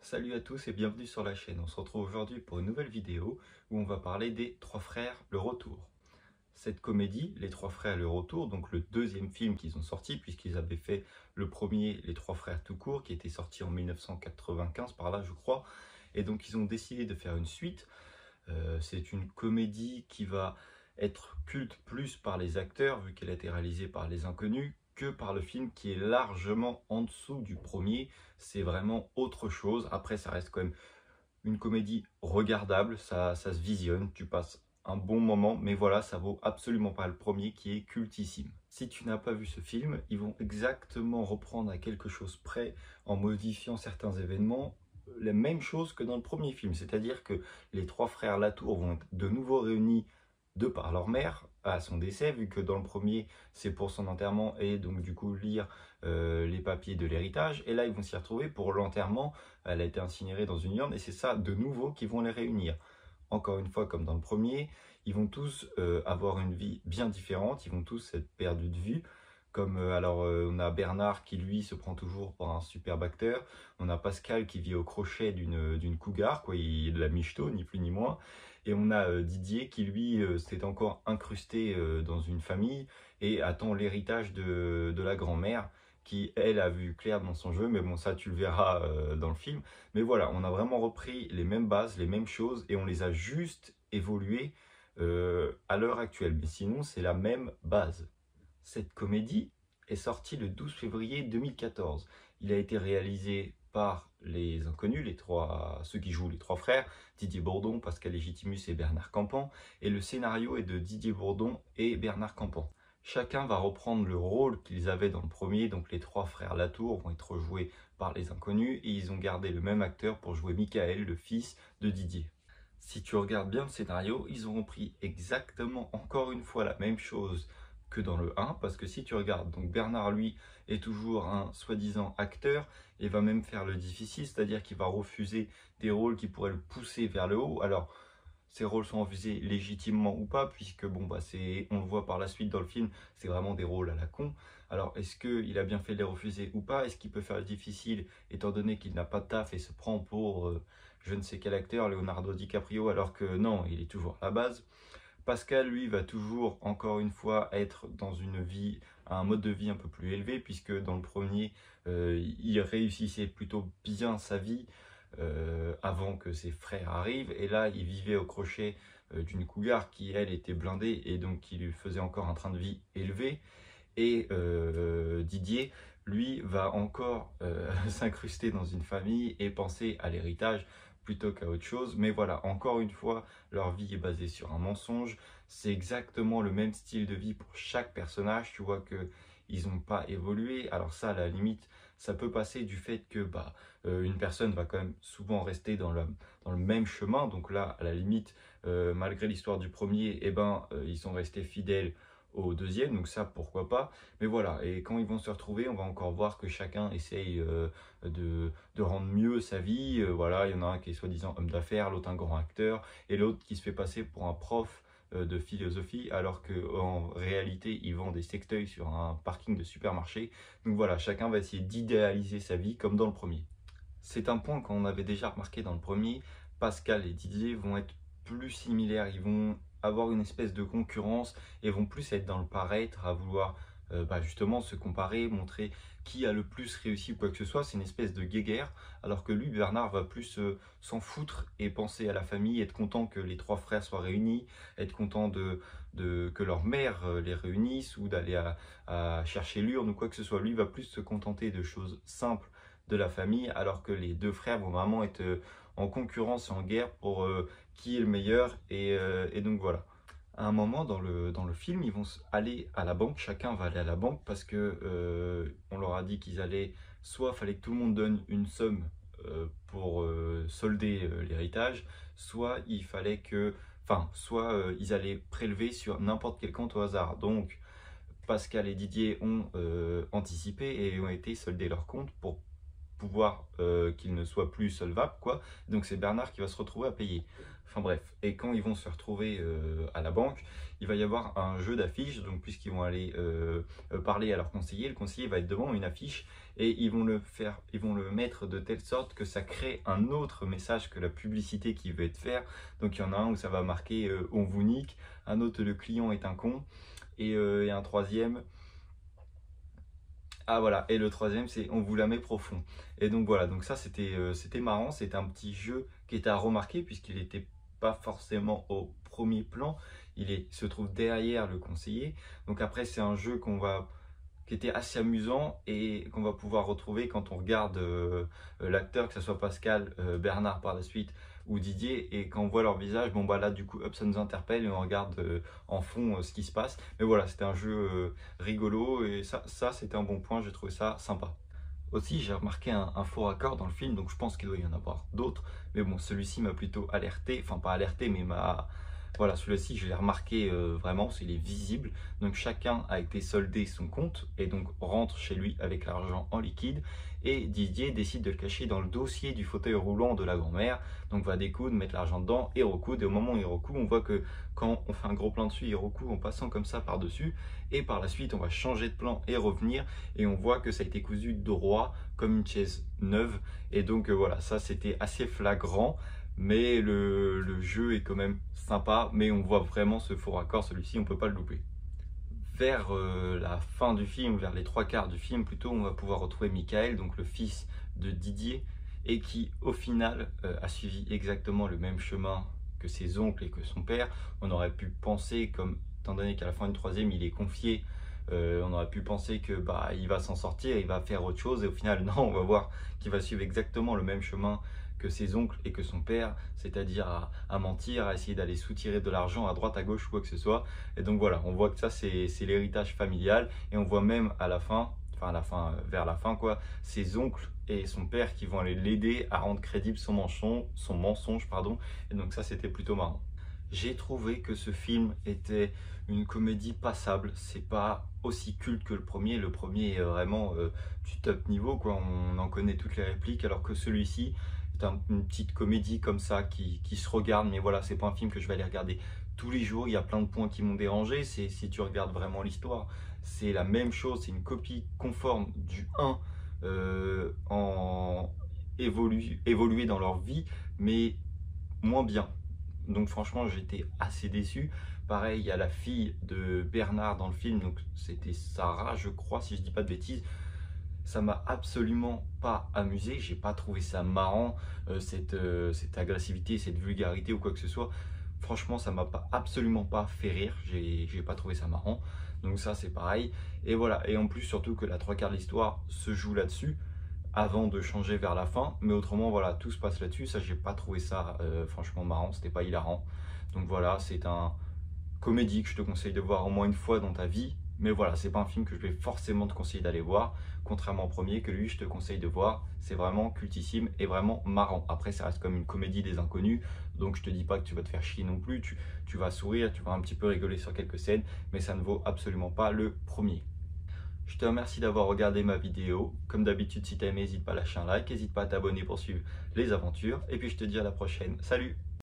Salut à tous et bienvenue sur la chaîne. On se retrouve aujourd'hui pour une nouvelle vidéo où on va parler des Trois Frères Le Retour. Cette comédie, Les Trois Frères Le Retour, donc le deuxième film qu'ils ont sorti puisqu'ils avaient fait le premier, Les Trois Frères tout court, qui était sorti en 1995 par là je crois. Et donc ils ont décidé de faire une suite. C'est une comédie qui va être culte plus par les acteurs vu qu'elle a été réalisée par les inconnus que par le film qui est largement en dessous du premier. C'est vraiment autre chose. Après, ça reste quand même une comédie regardable, ça se visionne, tu passes un bon moment, mais voilà, ça vaut absolument pas le premier qui est cultissime. Si tu n'as pas vu ce film, ils vont exactement reprendre à quelque chose près en modifiant certains événements, la même chose que dans le premier film, c'est-à-dire que les trois frères Latour vont être de nouveau réunis de par leur mère à son décès, vu que dans le premier c'est pour son enterrement et donc du coup lire les papiers de l'héritage, et là ils vont s'y retrouver pour l'enterrement. Elle a été incinérée dans une urne et c'est ça de nouveau qui vont les réunir. Encore une fois, comme dans le premier, ils vont tous avoir une vie bien différente, ils vont tous être perdus de vue. Comme on a Bernard qui lui se prend toujours pour un superbe acteur, on a Pascal qui vit au crochet d'une cougar, quoi, il est de la michto, ni plus ni moins, et on a Didier qui lui s'est encore incrusté dans une famille et attend l'héritage de la grand-mère qui, elle, a vu clair dans son jeu, mais bon, ça, tu le verras dans le film. Mais voilà, on a vraiment repris les mêmes bases, les mêmes choses, et on les a juste évoluées à l'heure actuelle. Mais sinon, c'est la même base. Cette comédie est sortie le 12 février 2014. Il a été réalisé par les inconnus, ceux qui jouent les trois frères, Didier Bourdon, Pascal Légitimus et Bernard Campan, et le scénario est de Didier Bourdon et Bernard Campan. Chacun va reprendre le rôle qu'ils avaient dans le premier, donc les trois frères Latour vont être joués par les inconnus et ils ont gardé le même acteur pour jouer Michael, le fils de Didier. Si tu regardes bien le scénario, ils ont repris exactement encore une fois la même chose que dans le 1, parce que si tu regardes, donc Bernard lui est toujours un soi-disant acteur et va même faire le difficile, c'est-à-dire qu'il va refuser des rôles qui pourraient le pousser vers le haut. Alors ces rôles sont refusés légitimement ou pas, puisque bon bah on le voit par la suite dans le film, c'est vraiment des rôles à la con. Alors est-ce qu'il a bien fait de les refuser ou pas? Est-ce qu'il peut faire le difficile étant donné qu'il n'a pas de taf et se prend pour je ne sais quel acteur, Leonardo DiCaprio, alors que non, il est toujours à la base. Pascal, lui, va toujours, encore une fois, être dans un mode de vie un peu plus élevé, puisque dans le premier, il réussissait plutôt bien sa vie avant que ses frères arrivent. Et là, il vivait au crochet d'une cougar qui, elle, était blindée et donc qui lui faisait encore un train de vie élevé. Et Didier, lui, va encore s'incruster dans une famille et penser à l'héritage plutôt qu'à autre chose. Mais voilà, encore une fois, leur vie est basée sur un mensonge. C'est exactement le même style de vie pour chaque personnage. Tu vois que ils n'ont pas évolué. Alors ça, à la limite, ça peut passer du fait que une personne va quand même souvent rester dans le même chemin. Donc là, à la limite, malgré l'histoire du premier, ils sont restés fidèles au deuxième, donc ça pourquoi pas, mais voilà, et quand ils vont se retrouver, on va encore voir que chacun essaye de rendre mieux sa vie. Voilà, il y en a un qui est soi-disant homme d'affaires, l'autre un grand acteur, et l'autre qui se fait passer pour un prof de philosophie, alors qu'en réalité, il vend des sextoys sur un parking de supermarché. Donc voilà, chacun va essayer d'idéaliser sa vie comme dans le premier. C'est un point qu'on avait déjà remarqué dans le premier, Pascal et Didier vont être plus similaires, ils vont avoir une espèce de concurrence et vont plus être dans le paraître, à vouloir justement se comparer, montrer qui a le plus réussi ou quoi que ce soit. C'est une espèce de guéguerre, alors que lui, Bernard, va plus s'en foutre et penser à la famille, être content que les trois frères soient réunis, être content que leur mère les réunisse ou d'aller à chercher l'urne ou quoi que ce soit. Lui va plus se contenter de choses simples de la famille, alors que les deux frères vont vraiment être en concurrence, en guerre pour qui est le meilleur, et donc voilà. À un moment dans le film, ils vont aller à la banque, chacun va aller à la banque parce que on leur a dit qu'ils allaient, soit fallait que tout le monde donne une somme pour solder l'héritage, soit il fallait que, soit ils allaient prélever sur n'importe quel compte au hasard. Donc Pascal et Didier ont anticipé et ont été solder leur compte pour pouvoir qu'il ne soit plus solvable, quoi. Donc c'est Bernard qui va se retrouver à payer. Enfin bref, et quand ils vont se retrouver à la banque, il va y avoir un jeu d'affiches, donc puisqu'ils vont aller parler à leur conseiller, le conseiller va être devant une affiche et ils vont le mettre de telle sorte que ça crée un autre message que la publicité qui veut être faite. Donc il y en a un où ça va marquer on vous nique, un autre le client est un con, et un troisième, ah voilà, et le troisième c'est on vous la met profond. Et donc voilà, donc ça c'était marrant, c'était un petit jeu qui était à remarquer puisqu'il n'était pas forcément au premier plan, se trouve derrière le conseiller. Donc après c'est un jeu qui était assez amusant et qu'on va pouvoir retrouver quand on regarde l'acteur, que ce soit Pascal, Bernard par la suite ou Didier, et quand on voit leur visage, bon bah là du coup hop, ça nous interpelle et on regarde en fond ce qui se passe. Mais voilà, c'était un jeu rigolo et ça c'était un bon point, j'ai trouvé ça sympa. Aussi, j'ai remarqué un faux raccord dans le film, donc je pense qu'il doit y en avoir d'autres. Mais bon, celui-ci m'a plutôt alerté, enfin pas alerté, mais voilà, celui-ci, je l'ai remarqué vraiment, il est visible. Donc chacun a été soldé son compte et donc rentre chez lui avec l'argent en liquide. Et Didier décide de le cacher dans le dossier du fauteuil roulant de la grand-mère. Donc va découdre, mettre l'argent dedans et recoudre. Et au moment où il recoud, on voit que quand on fait un gros plan dessus, il recoud en passant comme ça par-dessus. Et par la suite, on va changer de plan et revenir. Et on voit que ça a été cousu droit comme une chaise neuve. Et donc voilà, ça c'était assez flagrant. Mais le jeu est quand même sympa, mais on voit vraiment ce faux raccord, celui-ci on peut pas le louper. Vers la fin du film, vers les trois quarts du film plutôt, on va pouvoir retrouver Michael, donc le fils de Didier, et qui au final a suivi exactement le même chemin que ses oncles et que son père. On aurait pu penser, comme étant donné qu'à la fin du troisième il est confié, on aurait pu penser que bah il va s'en sortir, il va faire autre chose, et au final non, on va voir qu'il va suivre exactement le même chemin que ses oncles et que son père, c'est-à-dire à mentir, à essayer d'aller soutirer de l'argent à droite, à gauche ou quoi que ce soit. Et donc voilà, on voit que ça c'est l'héritage familial, et on voit même à la fin, enfin à la fin, vers la fin quoi, ses oncles et son père qui vont aller l'aider à rendre crédible son mensonge, pardon. Et donc ça c'était plutôt marrant. J'ai trouvé que ce film était une comédie passable. C'est pas aussi culte que le premier. Le premier est vraiment du top niveau, quoi. On en connaît toutes les répliques, alors que celui-ci est une petite comédie comme ça qui se regarde. Mais voilà, c'est pas un film que je vais aller regarder tous les jours. Il y a plein de points qui m'ont dérangé. C'est si tu regardes vraiment l'histoire, c'est la même chose. C'est une copie conforme du 1 en évolué dans leur vie, mais moins bien. Donc franchement, j'étais assez déçu. Pareil, il y a la fille de Bernard dans le film, donc c'était Sarah, je crois, si je dis pas de bêtises. Ça m'a absolument pas amusé, j'ai pas trouvé ça marrant, cette agressivité, cette vulgarité ou quoi que ce soit. Franchement, ça m'a absolument pas fait rire, j'ai pas trouvé ça marrant. Donc ça, c'est pareil. Et voilà, et en plus, surtout que la trois quarts de l'histoire se joue là-dessus avant de changer vers la fin, mais autrement voilà, tout se passe là-dessus. Ça, j'ai pas trouvé ça franchement marrant, c'était pas hilarant. Donc voilà, c'est un comédie que je te conseille de voir au moins une fois dans ta vie, mais voilà, c'est pas un film que je vais forcément te conseiller d'aller voir, contrairement au premier que lui je te conseille de voir. C'est vraiment cultissime et vraiment marrant. Après ça reste comme une comédie des inconnus, donc je te dis pas que tu vas te faire chier non plus, tu vas sourire, tu vas un petit peu rigoler sur quelques scènes, mais ça ne vaut absolument pas le premier. Je te remercie d'avoir regardé ma vidéo. Comme d'habitude, si tu as aimé, n'hésite pas à lâcher un like, n'hésite pas à t'abonner pour suivre les aventures. Et puis je te dis à la prochaine. Salut!